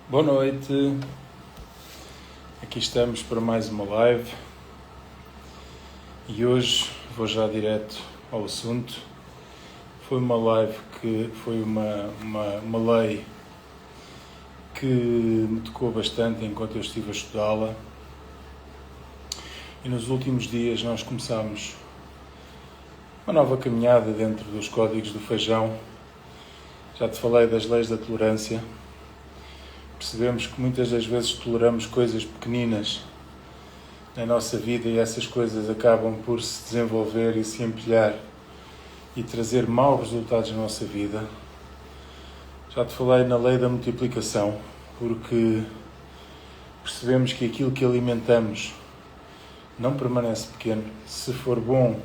Boa noite, aqui estamos para mais uma live e hoje vou já direto ao assunto. Foi uma live que foi uma lei que me tocou bastante enquanto eu estive a estudá-la, e nos últimos dias nós começámos uma nova caminhada dentro dos códigos do feijão. Já te falei das leis da tolerância. Percebemos que muitas das vezes toleramos coisas pequeninas na nossa vida e essas coisas acabam por se desenvolver e se empilhar e trazer maus resultados na nossa vida. Já te falei na lei da multiplicação, porque percebemos que aquilo que alimentamos não permanece pequeno. Se for bom,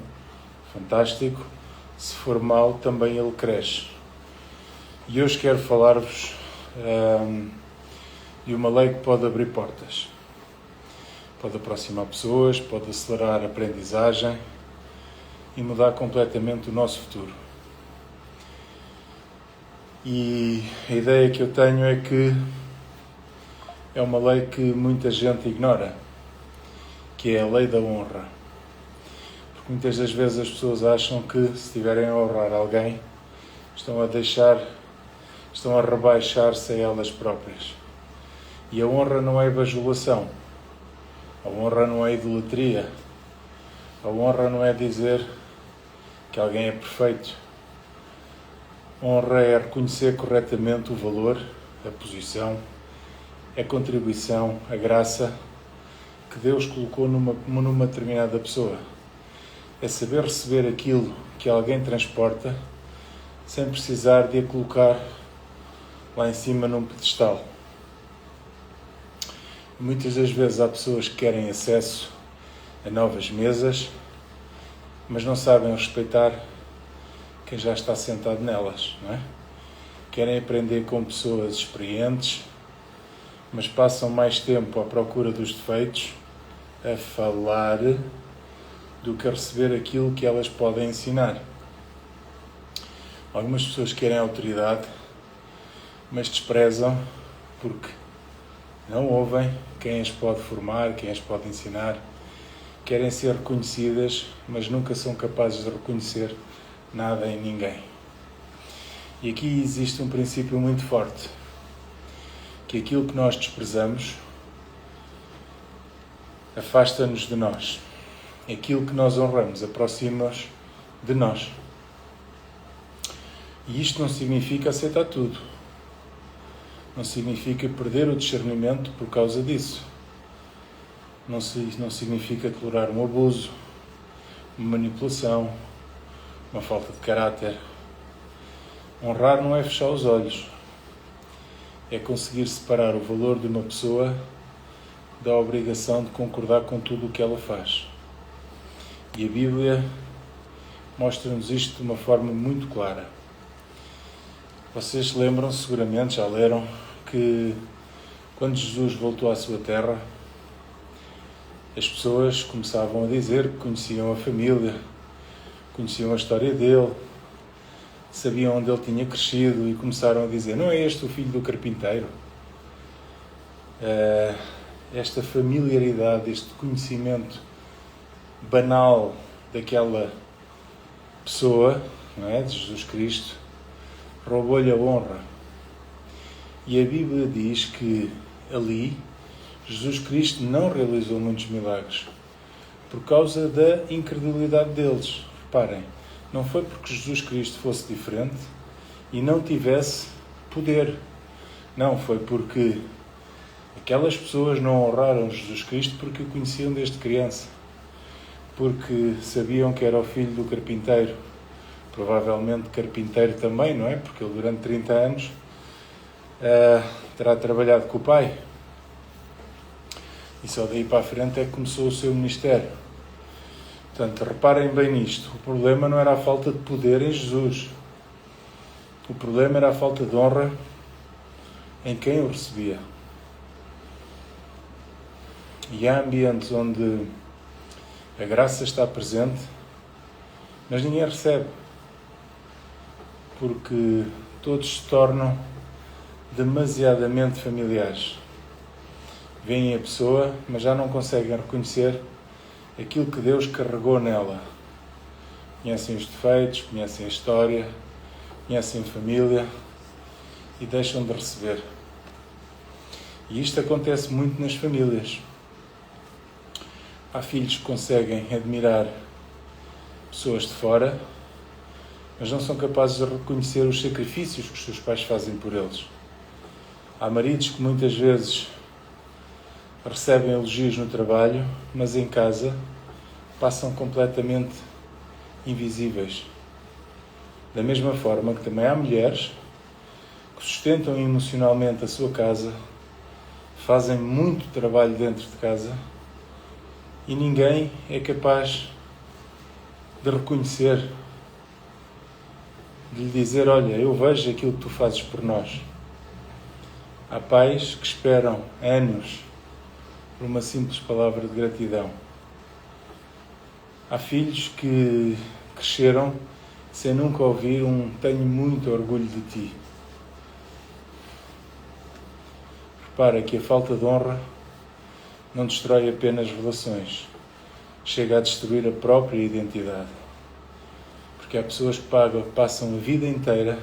fantástico. Se for mau, também ele cresce. E hoje quero falar-vos de uma lei que pode abrir portas. Pode aproximar pessoas, pode acelerar a aprendizagem e mudar completamente o nosso futuro. E a ideia que eu tenho é que é uma lei que muita gente ignora, que é a lei da honra. Porque muitas das vezes as pessoas acham que se estiverem a honrar alguém, estão a rebaixar-se a elas próprias. E a honra não é bajulação, a honra não é idolatria, a honra não é dizer que alguém é perfeito. Honra é reconhecer corretamente o valor, a posição, a contribuição, a graça que Deus colocou numa determinada pessoa. É saber receber aquilo que alguém transporta sem precisar de a colocar lá em cima num pedestal. Muitas das vezes há pessoas que querem acesso a novas mesas, mas não sabem respeitar quem já está sentado nelas, não é? Querem aprender com pessoas experientes, mas passam mais tempo à procura dos defeitos, a falar, do que a receber aquilo que elas podem ensinar. Algumas pessoas querem autoridade, mas desprezam porque não ouvem quem as pode formar, quem as pode ensinar. Querem ser reconhecidas, mas nunca são capazes de reconhecer nada em ninguém. E aqui existe um princípio muito forte, que aquilo que nós desprezamos afasta-nos de nós. Aquilo que nós honramos aproxima-nos de nós. E isto não significa aceitar tudo. Não significa perder o discernimento por causa disso. Não significa tolerar um abuso, uma manipulação, uma falta de caráter. Honrar não é fechar os olhos. É conseguir separar o valor de uma pessoa da obrigação de concordar com tudo o que ela faz. E a Bíblia mostra-nos isto de uma forma muito clara. Vocês lembram, seguramente, já leram, que quando Jesus voltou à sua terra, as pessoas começavam a dizer que conheciam a família, conheciam a história dele, sabiam onde ele tinha crescido e começaram a dizer: não é este o filho do carpinteiro? Esta familiaridade, este conhecimento banal daquela pessoa, não é, de Jesus Cristo, roubou-lhe a honra. E a Bíblia diz que ali Jesus Cristo não realizou muitos milagres por causa da incredulidade deles. Reparem, não foi porque Jesus Cristo fosse diferente e não tivesse poder. Não, foi porque aquelas pessoas não honraram Jesus Cristo porque o conheciam desde criança, porque sabiam que era o filho do carpinteiro, provavelmente carpinteiro também, não é? Porque ele durante 30 anos terá trabalhado com o pai e só daí para a frente é que começou o seu ministério. Portanto, reparem bem nisto. O problema não era a falta de poder em Jesus. O problema era a falta de honra em quem o recebia. E há ambientes onde a graça está presente, mas ninguém recebe, porque todos se tornam demasiadamente familiares. Veem a pessoa, mas já não conseguem reconhecer aquilo que Deus carregou nela. Conhecem os defeitos, conhecem a história, conhecem a família e deixam de receber. E isto acontece muito nas famílias. Há filhos que conseguem admirar pessoas de fora, mas não são capazes de reconhecer os sacrifícios que os seus pais fazem por eles. Há maridos que muitas vezes recebem elogios no trabalho, mas em casa passam completamente invisíveis. Da mesma forma que também há mulheres que sustentam emocionalmente a sua casa, fazem muito trabalho dentro de casa e ninguém é capaz de reconhecer, de lhe dizer: olha, eu vejo aquilo que tu fazes por nós. Há pais que esperam anos por uma simples palavra de gratidão. Há filhos que cresceram sem nunca ouvir tenho muito orgulho de ti. Repara que a falta de honra não destrói apenas relações, chega a destruir a própria identidade. Porque há pessoas que passam a vida inteira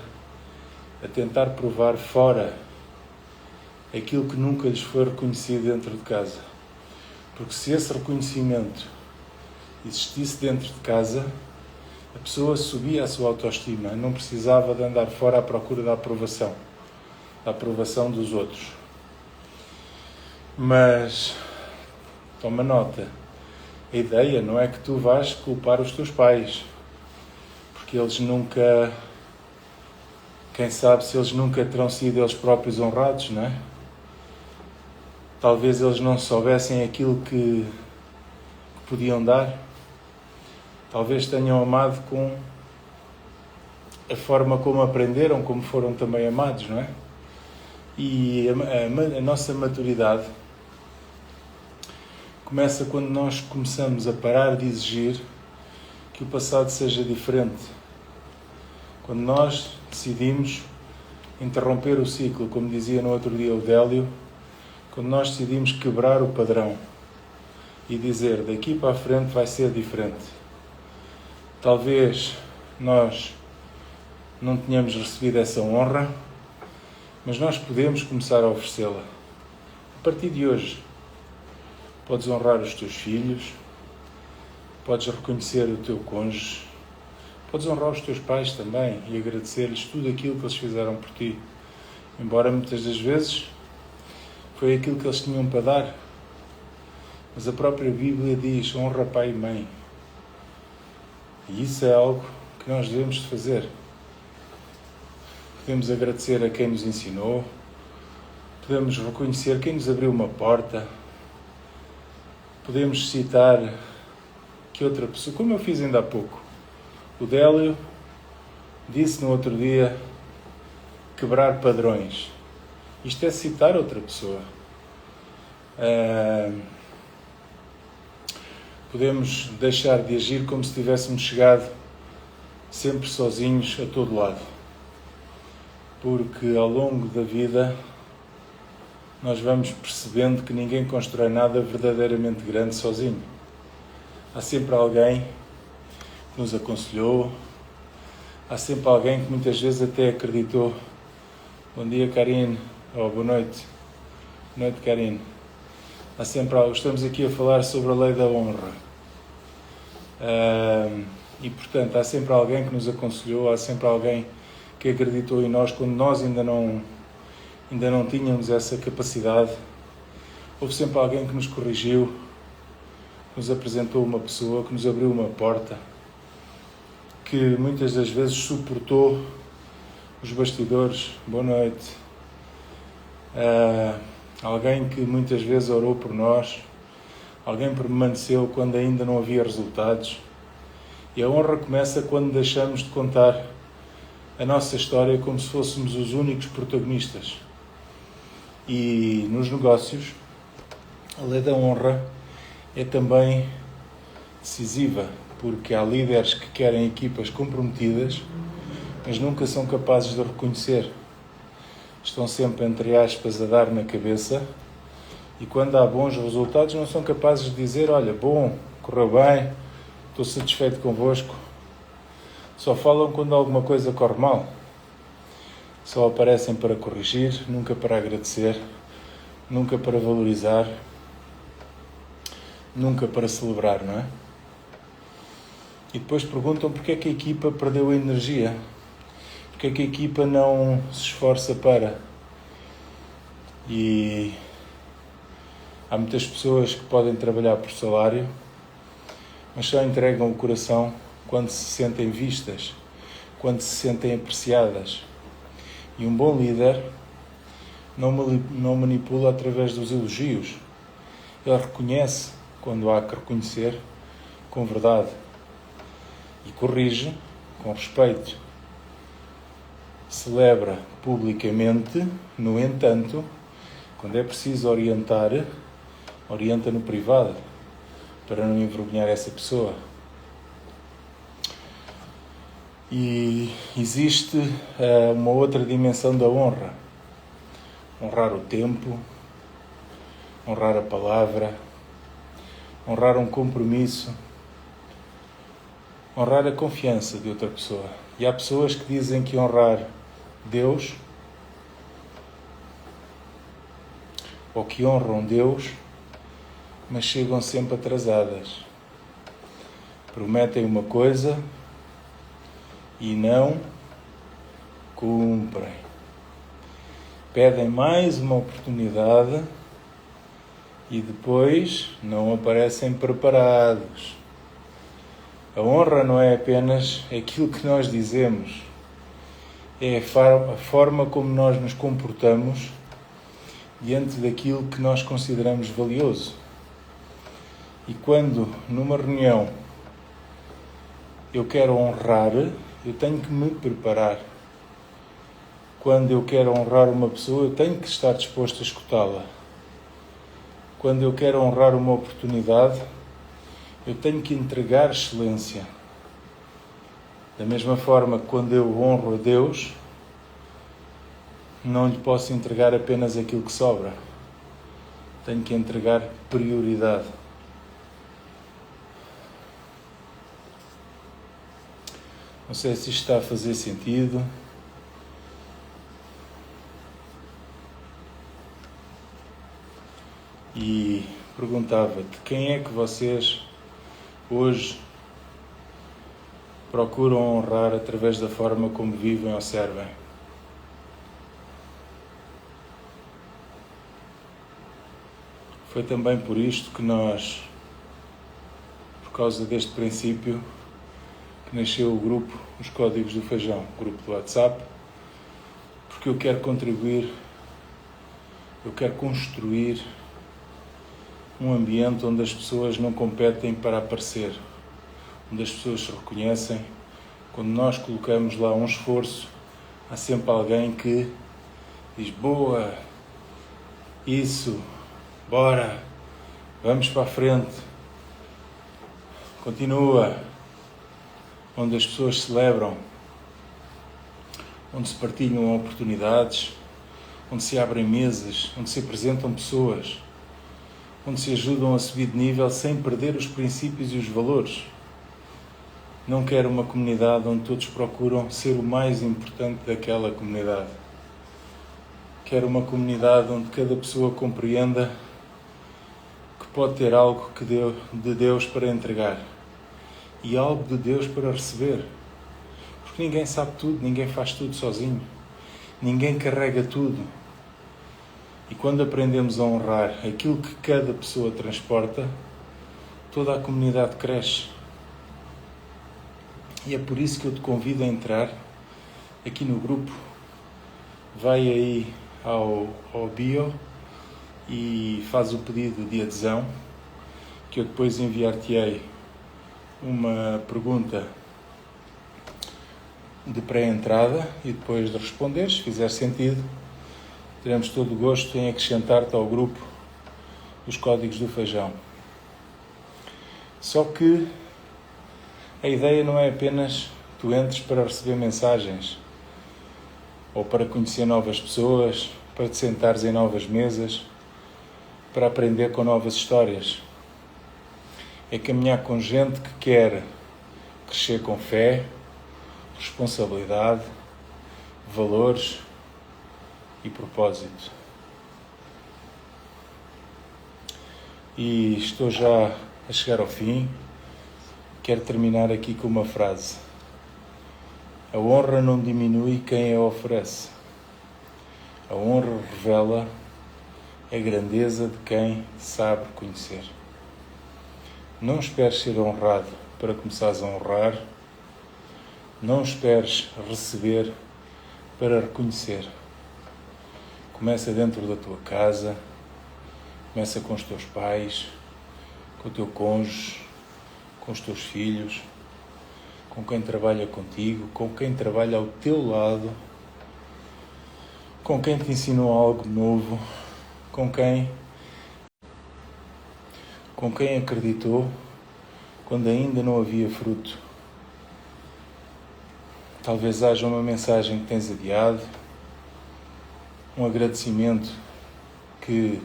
a tentar provar fora aquilo que nunca lhes foi reconhecido dentro de casa. Porque se esse reconhecimento existisse dentro de casa, a pessoa subia a sua autoestima, não precisava de andar fora à procura da aprovação dos outros. Mas, toma nota, a ideia não é que tu vais culpar os teus pais, porque eles nunca, quem sabe se eles nunca terão sido eles próprios honrados, não é? Talvez eles não soubessem aquilo que podiam dar. Talvez tenham amado com a forma como aprenderam, como foram também amados, não é? E a nossa maturidade começa quando nós começamos a parar de exigir que o passado seja diferente. Quando nós decidimos interromper o ciclo, como dizia no outro dia o Délio, quando nós decidimos quebrar o padrão e dizer daqui para a frente vai ser diferente. Talvez nós não tenhamos recebido essa honra, mas nós podemos começar a oferecê-la. A partir de hoje, podes honrar os teus filhos, podes reconhecer o teu cônjuge, podes honrar os teus pais também e agradecer-lhes tudo aquilo que eles fizeram por ti. Embora muitas das vezes foi aquilo que eles tinham para dar. Mas a própria Bíblia diz: honra pai e mãe. E isso é algo que nós devemos de fazer. Podemos agradecer a quem nos ensinou, podemos reconhecer quem nos abriu uma porta, podemos citar que outra pessoa, como eu fiz ainda há pouco, o Délio disse no outro dia, quebrar padrões. Isto é citar outra pessoa. Podemos deixar de agir como se tivéssemos chegado sempre sozinhos a todo lado. Porque ao longo da vida nós vamos percebendo que ninguém constrói nada verdadeiramente grande sozinho. Há sempre alguém que nos aconselhou, há sempre alguém que muitas vezes até acreditou. Bom dia, Karine. Boa noite. Boa noite, Karine. Há sempre algo. Estamos aqui a falar sobre a lei da honra. E, portanto, há sempre alguém que nos aconselhou, há sempre alguém que acreditou em nós quando nós ainda não tínhamos essa capacidade. Houve sempre alguém que nos corrigiu, que nos apresentou uma pessoa, que nos abriu uma porta, que muitas das vezes suportou os bastidores. Boa noite. Alguém que muitas vezes orou por nós, alguém permaneceu quando ainda não havia resultados. E a honra começa quando deixamos de contar a nossa história como se fôssemos os únicos protagonistas. E nos negócios, a lei da honra é também decisiva, porque há líderes que querem equipas comprometidas, mas nunca são capazes de reconhecer. estão sempre, entre aspas, a dar na cabeça, e quando há bons resultados não são capazes de dizer: olha, bom, correu bem, estou satisfeito convosco. Só falam quando alguma coisa corre mal. Só aparecem para corrigir, nunca para agradecer, nunca para valorizar, nunca para celebrar, não é? E depois perguntam porque é que a equipa perdeu a energia, porque é que a equipa não se esforça para. E há muitas pessoas que podem trabalhar por salário, mas só entregam o coração quando se sentem vistas, quando se sentem apreciadas. E um bom líder não manipula através dos elogios. Ele reconhece quando há que reconhecer com verdade e corrige com respeito. Celebra publicamente, no entanto, quando é preciso orientar, orienta no privado, para não envergonhar essa pessoa. E existe uma outra dimensão da honra. Honrar o tempo, honrar a palavra, honrar um compromisso, honrar a confiança de outra pessoa. E há pessoas que dizem que honrar Deus, ou que honram Deus, mas chegam sempre atrasadas. Prometem uma coisa e não cumprem. Pedem mais uma oportunidade e depois não aparecem preparados. A honra não é apenas aquilo que nós dizemos, é a forma como nós nos comportamos diante daquilo que nós consideramos valioso. E quando, numa reunião, eu quero honrar, eu tenho que me preparar. Quando eu quero honrar uma pessoa, eu tenho que estar disposto a escutá-la. Quando eu quero honrar uma oportunidade, eu tenho que entregar excelência. Da mesma forma que quando eu honro a Deus, não lhe posso entregar apenas aquilo que sobra. Tenho que entregar prioridade. Não sei se isto está a fazer sentido. E perguntava-te, quem é que vocês hoje procuram honrar através da forma como vivem ou servem? Foi também por isto que nós, por causa deste princípio, que nasceu o grupo Os Códigos do Feijão, grupo do WhatsApp, porque eu quero contribuir, eu quero construir um ambiente onde as pessoas não competem para aparecer, onde as pessoas se reconhecem. Quando nós colocamos lá um esforço, há sempre alguém que diz: boa, isso, bora, vamos para a frente, continua. Onde as pessoas celebram, onde se partilham oportunidades, onde se abrem mesas, onde se apresentam pessoas, onde se ajudam a subir de nível sem perder os princípios e os valores. Não quero uma comunidade onde todos procuram ser o mais importante daquela comunidade. Quero uma comunidade onde cada pessoa compreenda que pode ter algo de Deus para entregar e algo de Deus para receber. Porque ninguém sabe tudo, ninguém faz tudo sozinho. Ninguém carrega tudo. E quando aprendemos a honrar aquilo que cada pessoa transporta, toda a comunidade cresce. E é por isso que eu te convido a entrar aqui no grupo. Vai aí ao bio e faz o pedido de adesão, que eu depois enviar-te-ei uma pergunta de pré-entrada e depois de responderes, se fizer sentido, teremos todo o gosto em acrescentar-te ao grupo dos Códigos do Feijão. Só que a ideia não é apenas tu entres para receber mensagens. ou para conhecer novas pessoas, para te sentares em novas mesas, para aprender com novas histórias. É caminhar com gente que quer crescer com fé, responsabilidade, valores e propósito. E estou já a chegar ao fim. Quero terminar aqui com uma frase. A honra não diminui quem a oferece. A honra revela a grandeza de quem sabe reconhecer. Não esperes ser honrado para começares a honrar. Não esperes receber para reconhecer. Começa dentro da tua casa, começa com os teus pais, com o teu cônjuge, com os teus filhos, com quem trabalha contigo, com quem trabalha ao teu lado, com quem te ensinou algo novo, com quem acreditou quando ainda não havia fruto. Talvez haja uma mensagem que tens adiado, um agradecimento que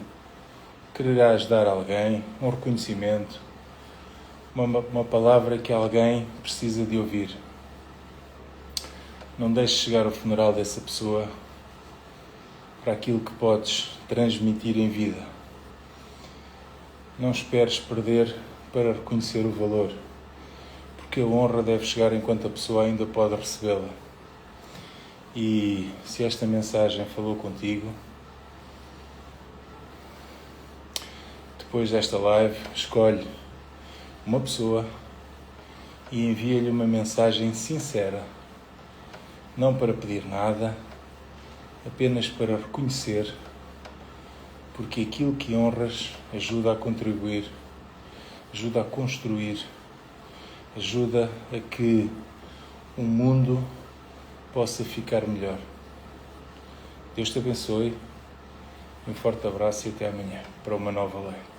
quererás dar a alguém, um reconhecimento, uma palavra que alguém precisa de ouvir. Não deixes chegar ao funeral dessa pessoa para aquilo que podes transmitir em vida. Não esperes perder para reconhecer o valor, porque a honra deve chegar enquanto a pessoa ainda pode recebê-la. E se esta mensagem falou contigo, depois desta live, escolhe uma pessoa e envia-lhe uma mensagem sincera, não para pedir nada, apenas para reconhecer, porque aquilo que honras ajuda a contribuir, ajuda a construir, ajuda a que o mundo possa ficar melhor. Deus te abençoe, um forte abraço e até amanhã para uma nova live.